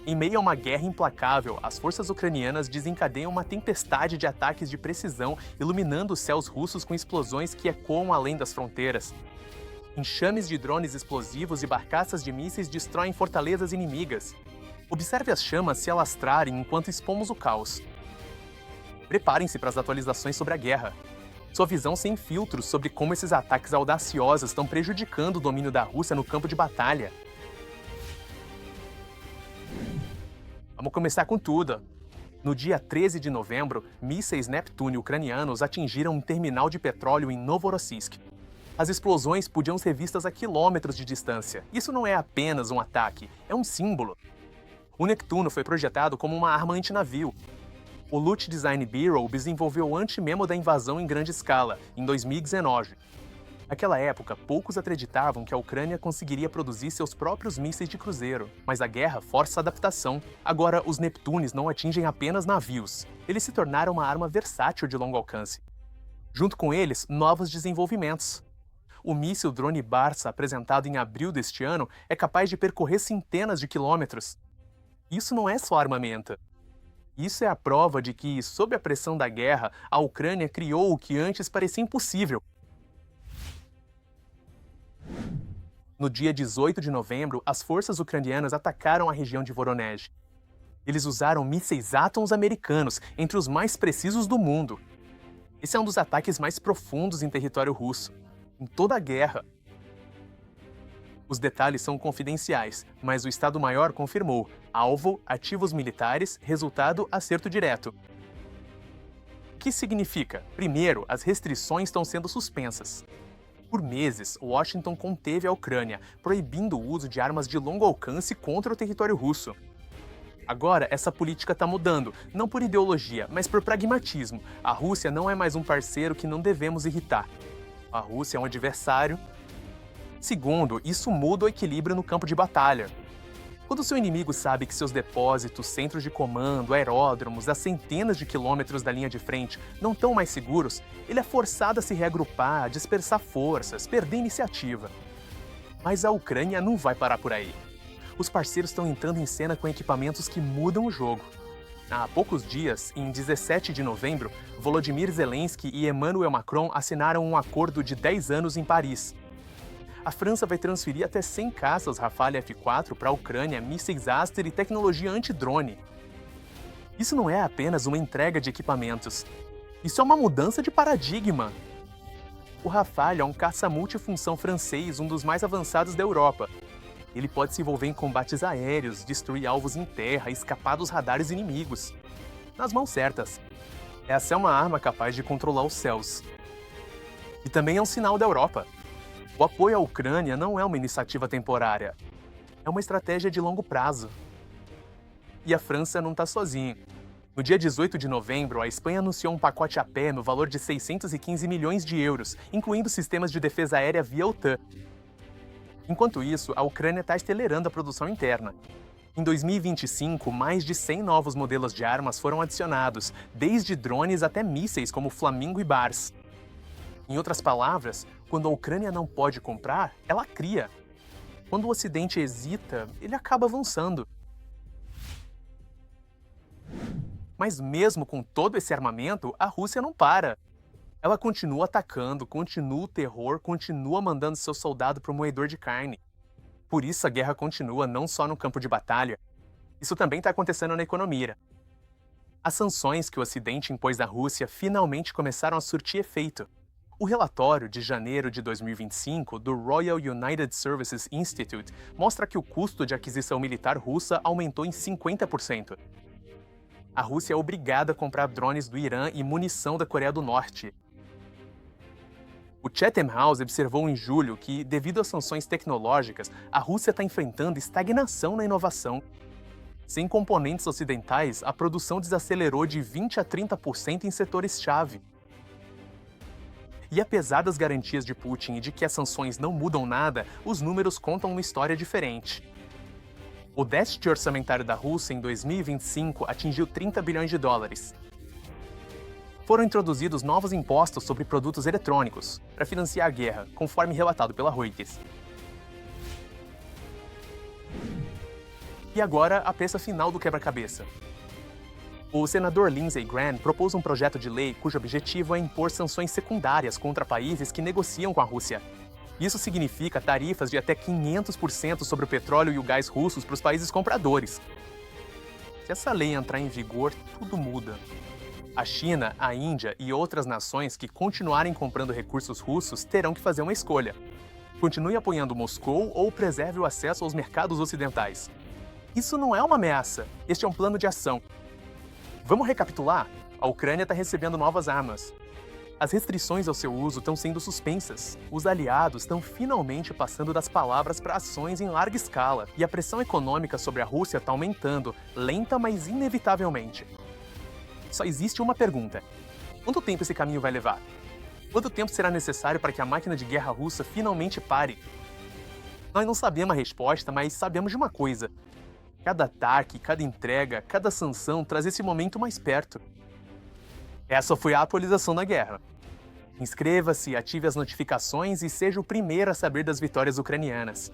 Em meio a uma guerra implacável, as forças ucranianas desencadeiam uma tempestade de ataques de precisão, iluminando os céus russos com explosões que ecoam além das fronteiras. Enxames de drones explosivos e barcaças de mísseis destroem fortalezas inimigas. Observe as chamas se alastrarem enquanto expomos o caos. Preparem-se para as atualizações sobre a guerra. Sua visão sem filtros sobre como esses ataques audaciosos estão prejudicando o domínio da Rússia no campo de batalha. Vamos começar com tudo. No dia 13 de novembro, mísseis Neptune ucranianos atingiram um terminal de petróleo em Novorossiysk. As explosões podiam ser vistas a quilômetros de distância. Isso não é apenas um ataque, é um símbolo. O Neptuno foi projetado como uma arma antinavio. O Loot Design Bureau desenvolveu o anti-memo da invasão em grande escala, em 2019. Naquela época, poucos acreditavam que a Ucrânia conseguiria produzir seus próprios mísseis de cruzeiro, mas a guerra força a adaptação. Agora, os Neptunes não atingem apenas navios. Eles se tornaram uma arma versátil de longo alcance. Junto com eles, novos desenvolvimentos. O míssil drone Barça, apresentado em abril deste ano, é capaz de percorrer centenas de quilômetros. Isso não é só armamento. Isso é a prova de que, sob a pressão da guerra, a Ucrânia criou o que antes parecia impossível. No dia 18 de novembro, as forças ucranianas atacaram a região de Voronezh. Eles usaram mísseis Atoms americanos, entre os mais precisos do mundo. Esse é um dos ataques mais profundos em território russo, em toda a guerra. Os detalhes são confidenciais, mas o Estado-Maior confirmou: alvo, ativos militares, resultado, acerto direto. O que significa? Primeiro, as restrições estão sendo suspensas. Por meses, Washington conteve a Ucrânia, proibindo o uso de armas de longo alcance contra o território russo. Agora, essa política está mudando, não por ideologia, mas por pragmatismo. A Rússia não é mais um parceiro que não devemos irritar. A Rússia é um adversário. Segundo, isso muda o equilíbrio no campo de batalha. Quando seu inimigo sabe que seus depósitos, centros de comando, aeródromos a centenas de quilômetros da linha de frente não estão mais seguros, ele é forçado a se reagrupar, a dispersar forças, perder iniciativa. Mas a Ucrânia não vai parar por aí. Os parceiros estão entrando em cena com equipamentos que mudam o jogo. Há poucos dias, em 17 de novembro, Volodymyr Zelensky e Emmanuel Macron assinaram um acordo de 10 anos em Paris. A França vai transferir até 100 caças Rafale F4 para a Ucrânia, mísseis Aster e tecnologia anti-drone. Isso não é apenas uma entrega de equipamentos. Isso é uma mudança de paradigma. O Rafale é um caça multifunção francês, um dos mais avançados da Europa. Ele pode se envolver em combates aéreos, destruir alvos em terra, escapar dos radares inimigos. Nas mãos certas. Essa é uma arma capaz de controlar os céus. E também é um sinal da Europa. O apoio à Ucrânia não é uma iniciativa temporária. É uma estratégia de longo prazo. E a França não está sozinha. No dia 18 de novembro, a Espanha anunciou um pacote a pé no valor de 615 milhões de euros, incluindo sistemas de defesa aérea via OTAN. Enquanto isso, a Ucrânia está acelerando a produção interna. Em 2025, mais de 100 novos modelos de armas foram adicionados, desde drones até mísseis como Flamingo e Bars. Em outras palavras, quando a Ucrânia não pode comprar, ela cria. Quando o Ocidente hesita, ele acaba avançando. Mas mesmo com todo esse armamento, a Rússia não para. Ela continua atacando, continua o terror, continua mandando seu soldado para o moedor de carne. Por isso a guerra continua não só no campo de batalha. Isso também está acontecendo na economia. As sanções que o Ocidente impôs à Rússia finalmente começaram a surtir efeito. O relatório de janeiro de 2025 do Royal United Services Institute mostra que o custo de aquisição militar russa aumentou em 50%. A Rússia é obrigada a comprar drones do Irã e munição da Coreia do Norte. O Chatham House observou em julho que, devido às sanções tecnológicas, a Rússia está enfrentando estagnação na inovação. Sem componentes ocidentais, a produção desacelerou de 20% a 30% em setores-chave. E apesar das garantias de Putin e de que as sanções não mudam nada, os números contam uma história diferente. O déficit orçamentário da Rússia em 2025 atingiu 30 bilhões de dólares. Foram introduzidos novos impostos sobre produtos eletrônicos para financiar a guerra, conforme relatado pela Reuters. E agora, a peça final do quebra-cabeça. O senador Lindsey Graham propôs um projeto de lei cujo objetivo é impor sanções secundárias contra países que negociam com a Rússia. Isso significa tarifas de até 500% sobre o petróleo e o gás russos para os países compradores. Se essa lei entrar em vigor, tudo muda. A China, a Índia e outras nações que continuarem comprando recursos russos terão que fazer uma escolha. Continue apoiando Moscou ou preserve o acesso aos mercados ocidentais. Isso não é uma ameaça, este é um plano de ação. Vamos recapitular? A Ucrânia está recebendo novas armas. As restrições ao seu uso estão sendo suspensas. Os aliados estão finalmente passando das palavras para ações em larga escala. E a pressão econômica sobre a Rússia está aumentando, lenta, mas inevitavelmente. Só existe uma pergunta: quanto tempo esse caminho vai levar? Quanto tempo será necessário para que a máquina de guerra russa finalmente pare? Nós não sabemos a resposta, mas sabemos de uma coisa: cada ataque, cada entrega, cada sanção traz esse momento mais perto. Essa foi a atualização da guerra. Inscreva-se, ative as notificações e seja o primeiro a saber das vitórias ucranianas.